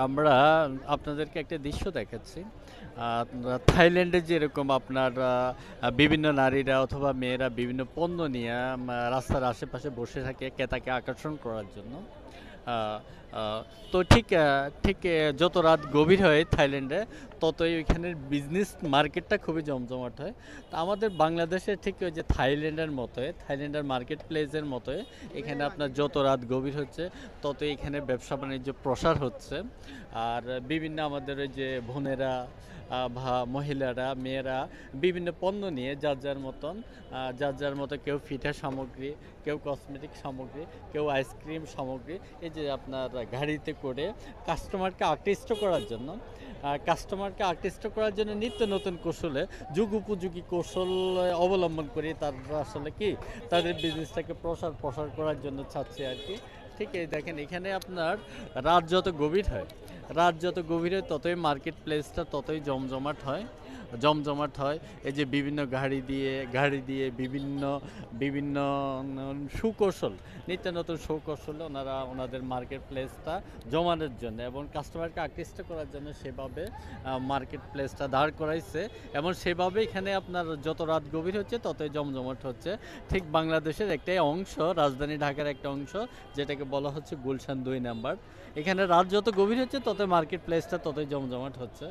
আমরা আপনাদেরকে একটা দৃশ্য দেখাচ্ছি। থাইল্যান্ডে যেরকম আপনার বিভিন্ন নারীরা অথবা মেয়েরা বিভিন্ন পণ্য নিয়ে রাস্তার আশেপাশে বসে থাকে ক্রেতাকে আকর্ষণ করার জন্য। আ আ তো ঠিক যত রাত গভীর হয় থাইল্যান্ডে, ততই ওইখানের বিজনেস মার্কেটটা খুবই জমজমাট হয়। তো আমাদের বাংলাদেশে ঠিক ওই যে থাইল্যান্ডের মতোই, থাইল্যান্ডের মার্কেট প্লেসের মতোই এখানে আপনার যত রাত গভীর হচ্ছে, ততই এখানে ব্যবসা-বাণিজ্য প্রসার হচ্ছে। আর বিভিন্ন আমাদের ওই যে বোনেরা বা মহিলারা, মেয়েরা বিভিন্ন পণ্য নিয়ে যার যার মতো কেউ পিঠা সামগ্রী, কেউ কসমেটিক সামগ্রী, কেউ আইসক্রিম সামগ্রী, এই যে আপনার গাড়িতে করে কাস্টমারকে আকৃষ্ট করার জন্য নিত্য নতুন কৌশলে যুগোপযোগী কৌশল অবলম্বন করে তারা আসলে কি তাদের বিজনেসটাকে প্রসার করার জন্য চাচ্ছে আর কি। ঠিক এই দেখেন এখানে আপনার রাত যত গভীর হয় ততই মার্কেট প্লেসটা ততই জমজমাট হয়। এই যে বিভিন্ন গাড়ি দিয়ে বিভিন্ন বিভিন্ন সুকৌশল, নিত্য নতুন সুকৌশলে ওনারা ওনাদের মার্কেট প্লেসটা জমানোর জন্য এবং কাস্টমারকে আকৃষ্ট করার জন্য সেভাবে মার্কেট প্লেসটা দাঁড় করাইছে এবং সেভাবে এখানে আপনার যত রাত গভীর হচ্ছে ততই জমজমাট হচ্ছে। ঠিক বাংলাদেশের একটাই অংশ, রাজধানী ঢাকার একটা অংশ, যেটাকে বলা হচ্ছে গুলশান 2 নাম্বার। এখানে রাত যত গভীর হচ্ছে ততই মার্কেট প্লেসটা ততই জমজমাট হচ্ছে।